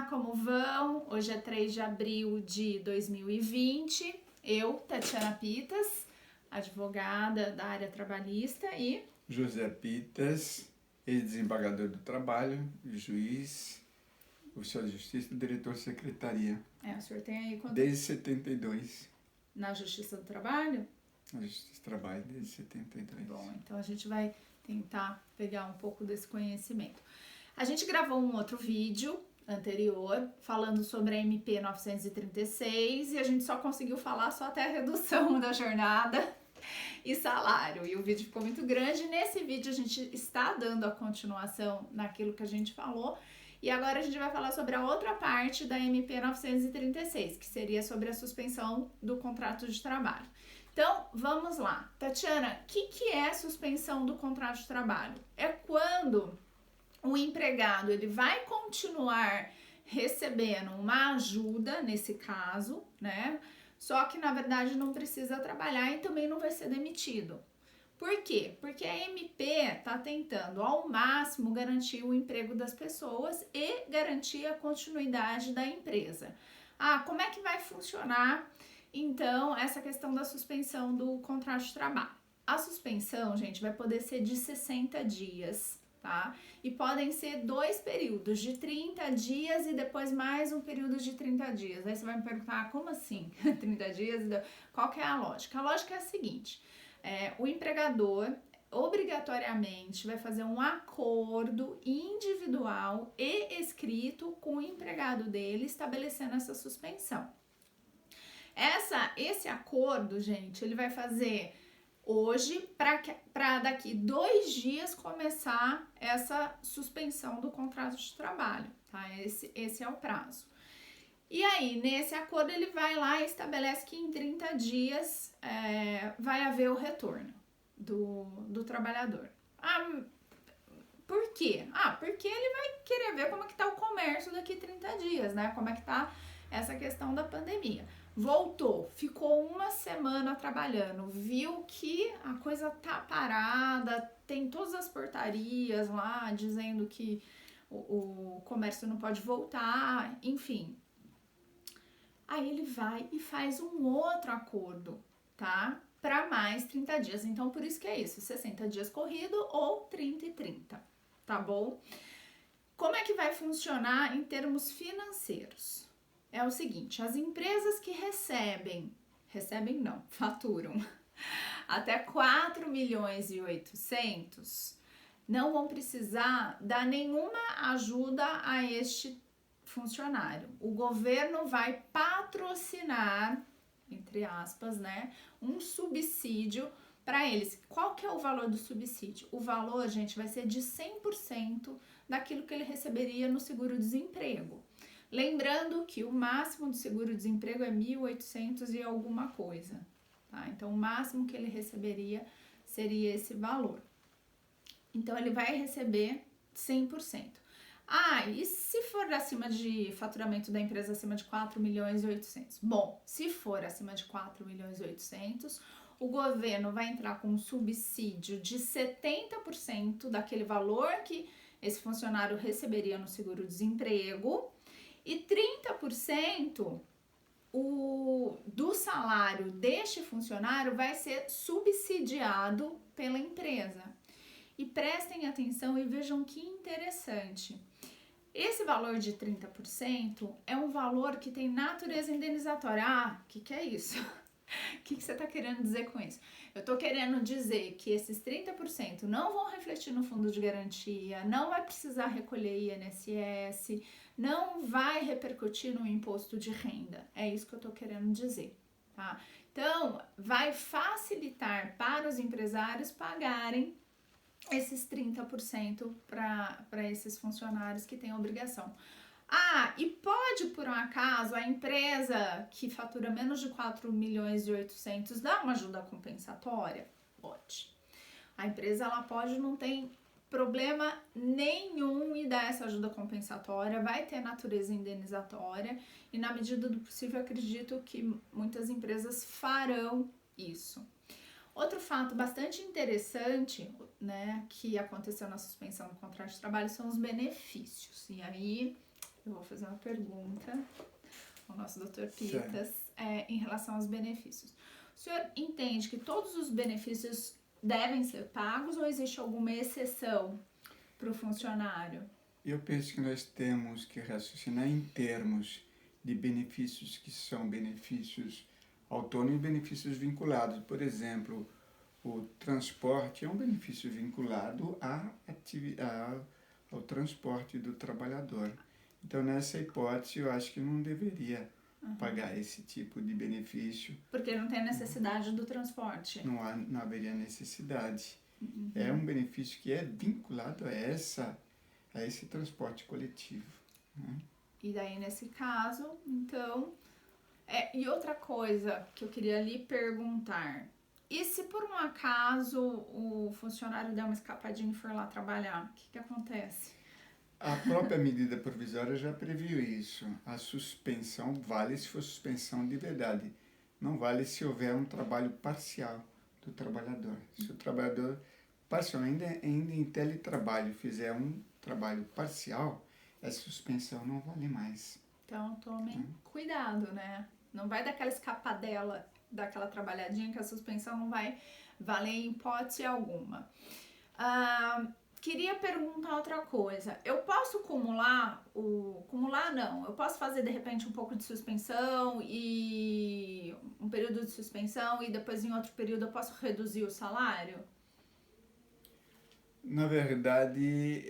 como vão? Hoje é 3 de abril de 2020. Eu, Tatiana Pitas, advogada da área trabalhista e... José Pitas, ex-desembargador do trabalho, juiz, oficial de justiça e diretor-secretaria. o senhor tem aí quanto... Desde 72. Na Justiça do Trabalho? Na Justiça do Trabalho, desde 73. Bom, então a gente vai tentar pegar um pouco desse conhecimento. A gente gravou um outro vídeo anterior falando sobre a MP 936 e a gente só conseguiu falar só até a redução da jornada e salário. E o vídeo ficou muito grande. Nesse vídeo a gente está dando a continuação naquilo que a gente falou. E agora a gente vai falar sobre a outra parte da MP 936, que seria sobre a suspensão do contrato de trabalho. Então, vamos lá. Tatiana, o que é a suspensão do contrato de trabalho? É quando o empregado ele vai continuar recebendo uma ajuda, nesse caso, né? Só que, na verdade, não precisa trabalhar e também não vai ser demitido. Por quê? Porque a MP está tentando, ao máximo, garantir o emprego das pessoas e garantir a continuidade da empresa. Como é que vai funcionar, então, essa questão da suspensão do contrato de trabalho? A suspensão, gente, vai poder ser de 60 dias, tá? E podem ser 2 períodos, de 30 dias e depois mais um período de 30 dias. Aí você vai me perguntar, como assim? 30 dias? Qual que é a lógica? A lógica é a seguinte... o empregador obrigatoriamente vai fazer um acordo individual e escrito com o empregado dele estabelecendo essa suspensão. Esse acordo, gente, ele vai fazer hoje para daqui 2 dias começar essa suspensão do contrato de trabalho, tá? Esse é o prazo. E aí, nesse acordo, ele vai lá e estabelece que em 30 dias vai haver o retorno do trabalhador. Por quê? Porque ele vai querer ver como é que tá o comércio daqui 30 dias, né? Como é que tá essa questão da pandemia. Voltou, ficou uma semana trabalhando, viu que a coisa tá parada, tem todas as portarias lá dizendo que o comércio não pode voltar, enfim... Aí ele vai e faz um outro acordo, tá? Para mais 30 dias. Então, por isso que é isso, 60 dias corrido ou 30 e 30, tá bom? Como é que vai funcionar em termos financeiros? É o seguinte, as empresas que faturam até 4 milhões e 800 não vão precisar dar nenhuma ajuda a este funcionário. O governo vai patrocinar, entre aspas, né, um subsídio para eles. Qual que é o valor do subsídio? O valor, gente, vai ser de 100% daquilo que ele receberia no seguro-desemprego. Lembrando que o máximo do seguro-desemprego é 1.800 e alguma coisa, tá? Então, o máximo que ele receberia seria esse valor. Então, ele vai receber 100%. E se for acima de faturamento da empresa acima de 4 milhões e 800? Bom, se for acima de 4 milhões e 800, o governo vai entrar com um subsídio de 70% daquele valor que esse funcionário receberia no seguro-desemprego e 30% do salário deste funcionário vai ser subsidiado pela empresa. E prestem atenção e vejam que interessante. Esse valor de 30% é um valor que tem natureza indenizatória. O que é isso? O que você está querendo dizer com isso? Eu estou querendo dizer que esses 30% não vão refletir no fundo de garantia, não vai precisar recolher INSS, não vai repercutir no imposto de renda. É isso que eu estou querendo dizer, tá? Então, vai facilitar para os empresários pagarem esses 30% para esses funcionários que têm obrigação. E pode, por um acaso, a empresa que fatura menos de 4 milhões e 800 dar uma ajuda compensatória? Pode. A empresa, ela pode, não tem problema nenhum em dar essa ajuda compensatória, vai ter natureza indenizatória e, na medida do possível, acredito que muitas empresas farão isso. Outro fato bastante interessante, né, que aconteceu na suspensão do contrato de trabalho são os benefícios. E aí eu vou fazer uma pergunta ao nosso Dr. Pitas em relação aos benefícios. O senhor entende que todos os benefícios devem ser pagos ou existe alguma exceção para o funcionário? Eu penso que nós temos que raciocinar em termos de benefícios que são benefícios autônomos e benefícios vinculados. Por exemplo, o transporte é um benefício vinculado ao transporte do trabalhador. Então, nessa hipótese, eu acho que não deveria pagar esse tipo de benefício. Porque não tem necessidade do transporte. Não haveria necessidade. É um benefício que é vinculado a esse transporte coletivo. Né? E daí, nesse caso, então... e outra coisa que eu queria lhe perguntar. E se por um acaso o funcionário der uma escapadinha e for lá trabalhar, o que acontece? A própria medida provisória já previu isso. A suspensão vale se for suspensão de verdade. Não vale se houver um trabalho parcial do trabalhador. Se o trabalhador parcial, ainda em teletrabalho, fizer um trabalho parcial, essa suspensão não vale mais. Então, tomem cuidado, né? Não vai dar aquela escapadela, daquela trabalhadinha, que a suspensão não vai valer em hipótese alguma. Queria perguntar outra coisa. Eu posso Cumular não. Eu posso fazer, de repente, um pouco de suspensão e um período de suspensão e depois, em outro período, eu posso reduzir o salário? Na verdade,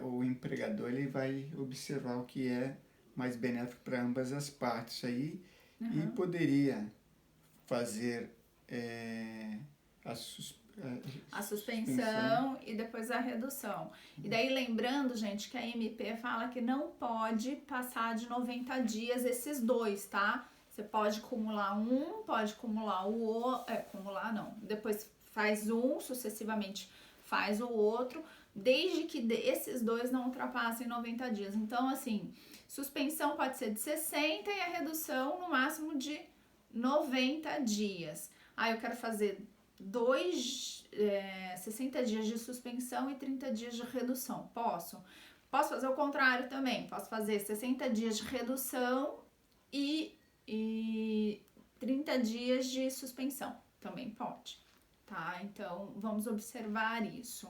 o empregador ele vai observar o que é mais benéfico para ambas as partes aí e poderia fazer a suspensão e depois a redução. E daí, lembrando, gente, que a MP fala que não pode passar de 90 dias esses dois, tá? Você pode acumular pode acumular o outro, acumular não, depois faz um, sucessivamente faz o outro, desde que esses dois não ultrapassem 90 dias. Então, assim, suspensão pode ser de 60 e a redução no máximo de 90 dias. Eu quero fazer 60 dias de suspensão e 30 dias de redução. Posso fazer o contrário também. Posso fazer 60 dias de redução e 30 dias de suspensão. Também pode, tá? Então, vamos observar isso.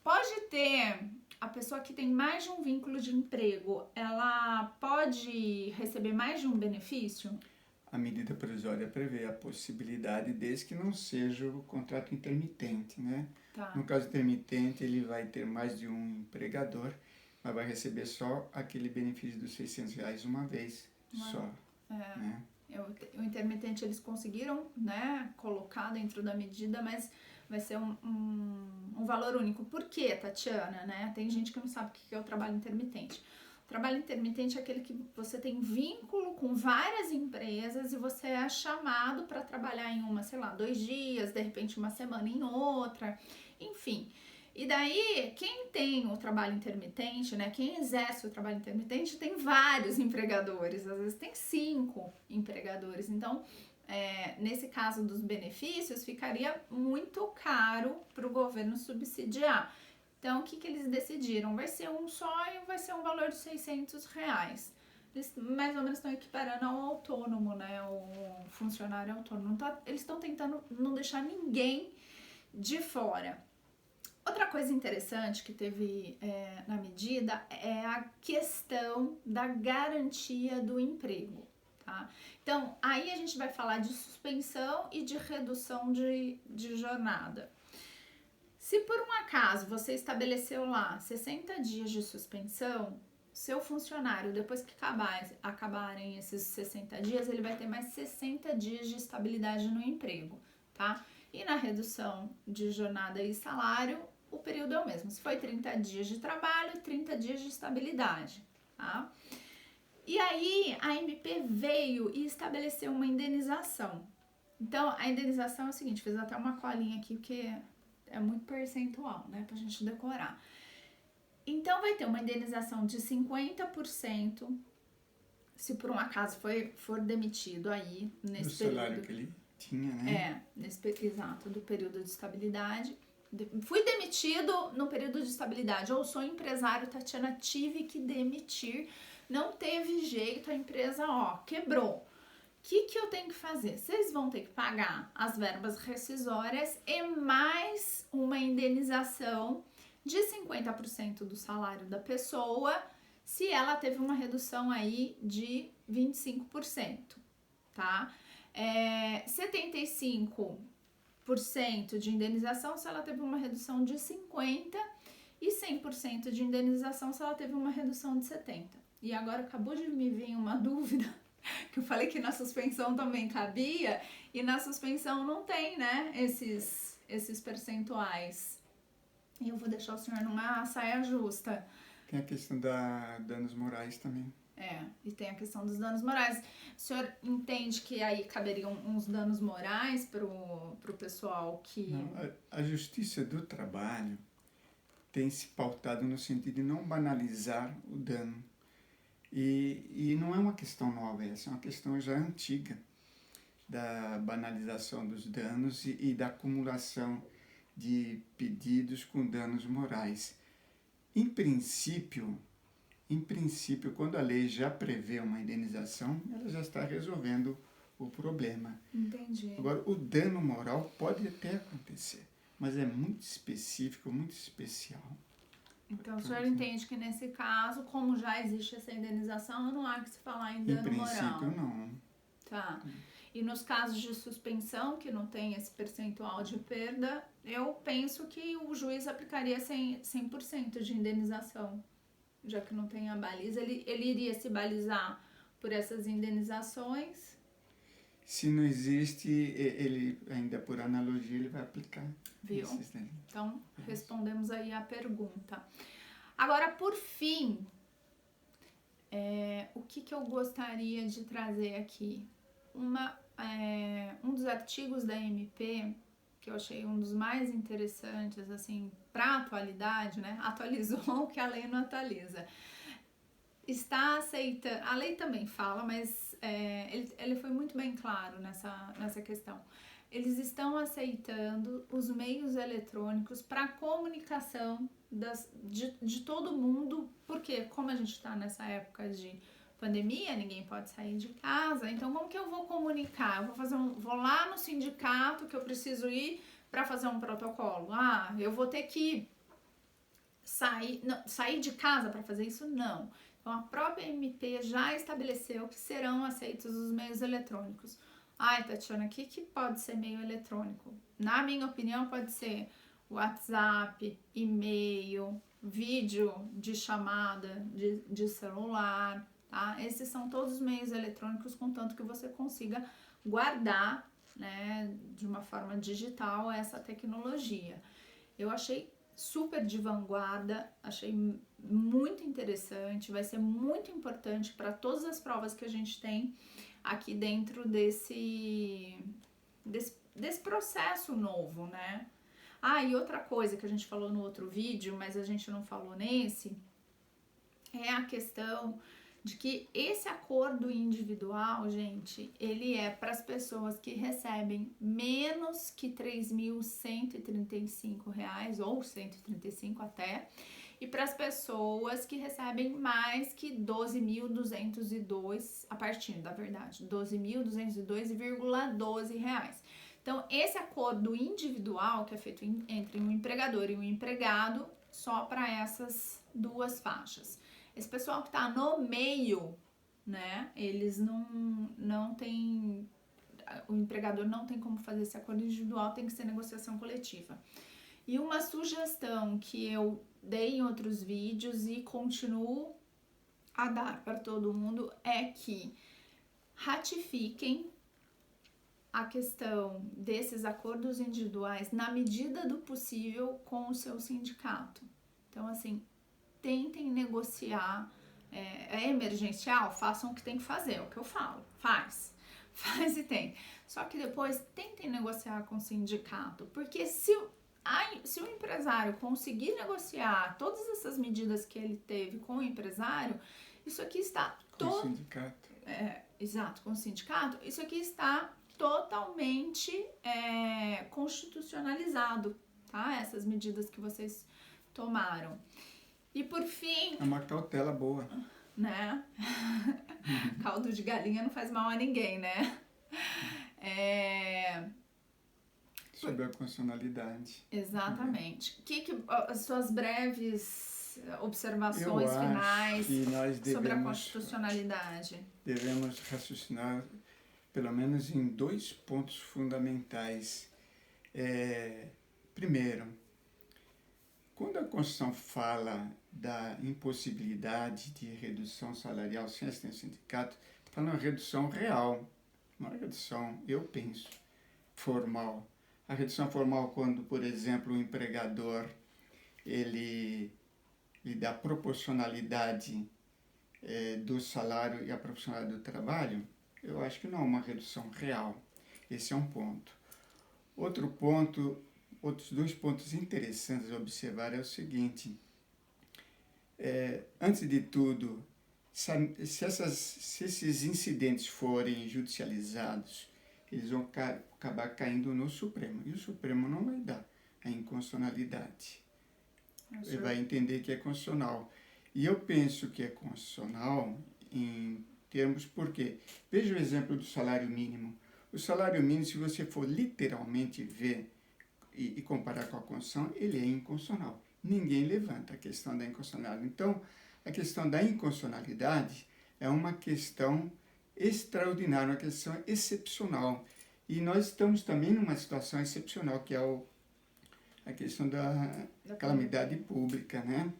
Pode ter... A pessoa que tem mais de um vínculo de emprego, ela pode receber mais de um benefício? A medida provisória prevê a possibilidade, desde que não seja o contrato intermitente, né? Tá. No caso intermitente, ele vai ter mais de um empregador, mas vai receber só aquele benefício dos R$600 uma vez só. Né? O intermitente eles conseguiram, né, colocar dentro da medida, mas vai ser um valor único. Por quê, Tatiana? Né? Tem gente que não sabe o que é o trabalho intermitente. O trabalho intermitente é aquele que você tem vínculo com várias empresas e você é chamado para trabalhar em uma, 2 dias, de repente uma semana em outra, enfim. E daí, quem tem o trabalho intermitente, né, quem exerce o trabalho intermitente, tem vários empregadores, às vezes tem 5 empregadores. Então, nesse caso dos benefícios, ficaria muito caro para o governo subsidiar. Então, o que eles decidiram? Vai ser um só e vai ser um valor de R$600. Eles mais ou menos estão equiparando ao autônomo, né? O funcionário autônomo. Eles estão tentando não deixar ninguém de fora. Outra coisa interessante que teve na medida é a questão da garantia do emprego, tá? Então, aí a gente vai falar de suspensão e de redução de jornada. Se por um acaso você estabeleceu lá 60 dias de suspensão, seu funcionário, depois que acabarem esses 60 dias, ele vai ter mais 60 dias de estabilidade no emprego, tá? E na redução de jornada e salário, o período é o mesmo. Se foi 30 dias de trabalho, 30 dias de estabilidade, tá? E aí, a MP veio e estabeleceu uma indenização. Então, a indenização é o seguinte, fiz até uma colinha aqui, porque é muito percentual, né, pra gente decorar. Então, vai ter uma indenização de 50%, se por um acaso for demitido aí, nesse período. Do salário que ele tinha, né? Exato, do período de estabilidade. Fui demitido no período de estabilidade. Ou sou empresário, Tatiana, tive que demitir. Não teve jeito, a empresa, quebrou. O que eu tenho que fazer? Vocês vão ter que pagar as verbas rescisórias e mais uma indenização de 50% do salário da pessoa, se ela teve uma redução aí de 25%, tá? 75% de indenização se ela teve uma redução de 50% e 100% de indenização se ela teve uma redução de 70%. E agora acabou de me vir uma dúvida, que eu falei que na suspensão também cabia, e na suspensão não tem, né, esses percentuais. E eu vou deixar o senhor numa saia justa. Tem a questão da danos morais também. E tem a questão dos danos morais. O senhor entende que aí caberiam uns danos morais pro pessoal que... Não, a Justiça do Trabalho tem se pautado no sentido de não banalizar o dano. E não é uma questão nova essa, é uma questão já antiga da banalização dos danos e da acumulação de pedidos com danos morais. Em princípio, quando a lei já prevê uma indenização, ela já está resolvendo o problema. Entendi. Agora, o dano moral pode até acontecer, mas é muito específico, muito especial. Então, o senhor entende que nesse caso, como já existe essa indenização, não há que se falar em dano moral? Em princípio, não. Tá. E nos casos de suspensão, que não tem esse percentual de perda, eu penso que o juiz aplicaria 100% de indenização, já que não tem a baliza. Ele iria se balizar por essas indenizações? Se não existe, ele ainda por analogia, ele vai aplicar. Viu? Então, respondemos aí a pergunta. Agora, por fim, o que eu gostaria de trazer aqui? Um dos artigos da MP, que eu achei um dos mais interessantes, assim, para a atualidade, né? Atualizou o que a lei não atualiza. Está aceitando, a lei também fala, mas ele foi muito bem claro nessa questão. Eles estão aceitando os meios eletrônicos para comunicação de todo mundo, porque como a gente está nessa época de pandemia, ninguém pode sair de casa, então como que eu vou comunicar? Eu vou lá no sindicato que eu preciso ir para fazer um protocolo. Eu vou ter que sair de casa para fazer isso? Não. Então a própria MP já estabeleceu que serão aceitos os meios eletrônicos. Tatiana, o que pode ser meio eletrônico? Na minha opinião, pode ser WhatsApp, e-mail, vídeo de chamada de celular, tá? Esses são todos os meios eletrônicos, contanto que você consiga guardar, né, de uma forma digital essa tecnologia. Eu achei super de vanguarda, achei muito interessante, vai ser muito importante para todas as provas que a gente tem aqui dentro desse processo novo, né? E outra coisa que a gente falou no outro vídeo, mas a gente não falou nesse, é a questão de que esse acordo individual, gente, ele é para as pessoas que recebem menos que R$ 3.135 ou 135 até, e para as pessoas que recebem mais que 12.202, a partir da verdade, 12.202,12 reais. Então, esse acordo individual que é feito entre um empregador e um empregado, só para essas duas faixas. Esse pessoal que está no meio, né, eles não tem, o empregador não tem como fazer esse acordo individual, tem que ser negociação coletiva. E uma sugestão que eu dei em outros vídeos e continuo a dar para todo mundo é que ratifiquem a questão desses acordos individuais na medida do possível com o seu sindicato. Então, assim, tentem negociar, é emergencial, façam o que tem que fazer, é o que eu falo, faz e tem. Só que depois tentem negociar com o sindicato, porque se o empresário conseguir negociar todas essas medidas que ele teve com o empresário, isso aqui está... Com o sindicato. Exato, com o sindicato, isso aqui está totalmente constitucionalizado, tá? Essas medidas que vocês tomaram. E por fim... É uma cautela boa. Né? Caldo de galinha não faz mal a ninguém, né? Sobre a constitucionalidade. Exatamente. As suas breves observações Eu finais acho que nós sobre a constitucionalidade? Devemos raciocinar pelo menos em 2 pontos fundamentais. Primeiro, quando a Constituição fala da impossibilidade de redução salarial sem assistência do sindicato, fala uma redução real, uma redução, eu penso, formal. A redução formal quando, por exemplo, o empregador ele dá proporcionalidade do salário e a proporcionalidade do trabalho, eu acho que não é uma redução real. Esse é um ponto. Outros 2 pontos interessantes a observar é o seguinte: antes de tudo, se esses incidentes forem judicializados, eles vão acabar caindo no Supremo. E o Supremo não vai dar a inconstitucionalidade. Ele vai entender que é constitucional. E eu penso que é constitucional em termos porque, veja o exemplo do salário mínimo. O salário mínimo, se você for literalmente ver e comparar com a Constituição, ele é inconstitucional. Ninguém levanta a questão da inconstitucionalidade. Então, a questão da inconstitucionalidade é uma questão extraordinária, uma questão excepcional. E nós estamos também numa situação excepcional, que é a questão da calamidade pública, né?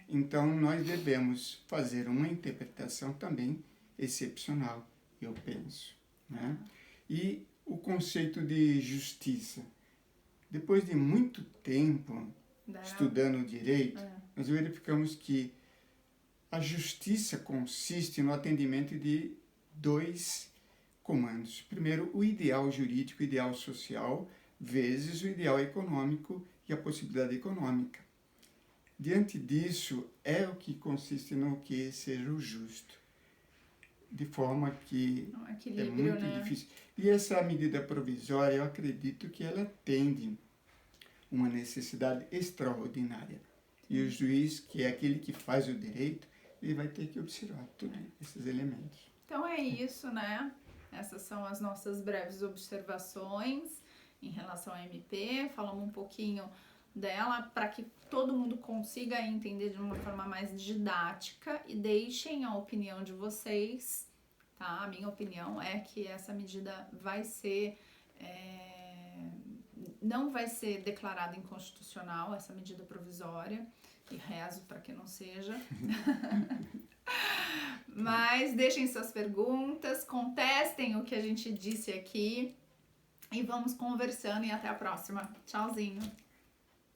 Então, nós devemos fazer uma interpretação também excepcional, eu penso, né? E o conceito de justiça. Depois de muito tempo estudando direito, nós verificamos que a justiça consiste no atendimento de 2 comandos. Primeiro, o ideal jurídico, o ideal social, vezes o ideal econômico e a possibilidade econômica. Diante disso, é o que consiste no que seja o justo. De forma que é muito difícil. E essa medida provisória, eu acredito que ela atende uma necessidade extraordinária. E o juiz, que é aquele que faz o direito, ele vai ter que observar todos esses elementos. Então é isso, né? Essas são as nossas breves observações em relação à MP. Falamos um pouquinho dela para que todo mundo consiga entender de uma forma mais didática e deixem a opinião de vocês, tá? A minha opinião é que essa medida vai ser... não vai ser declarada inconstitucional, essa medida provisória, e rezo para que não seja. Mas deixem suas perguntas, contestem o que a gente disse aqui e vamos conversando e até a próxima. Tchauzinho!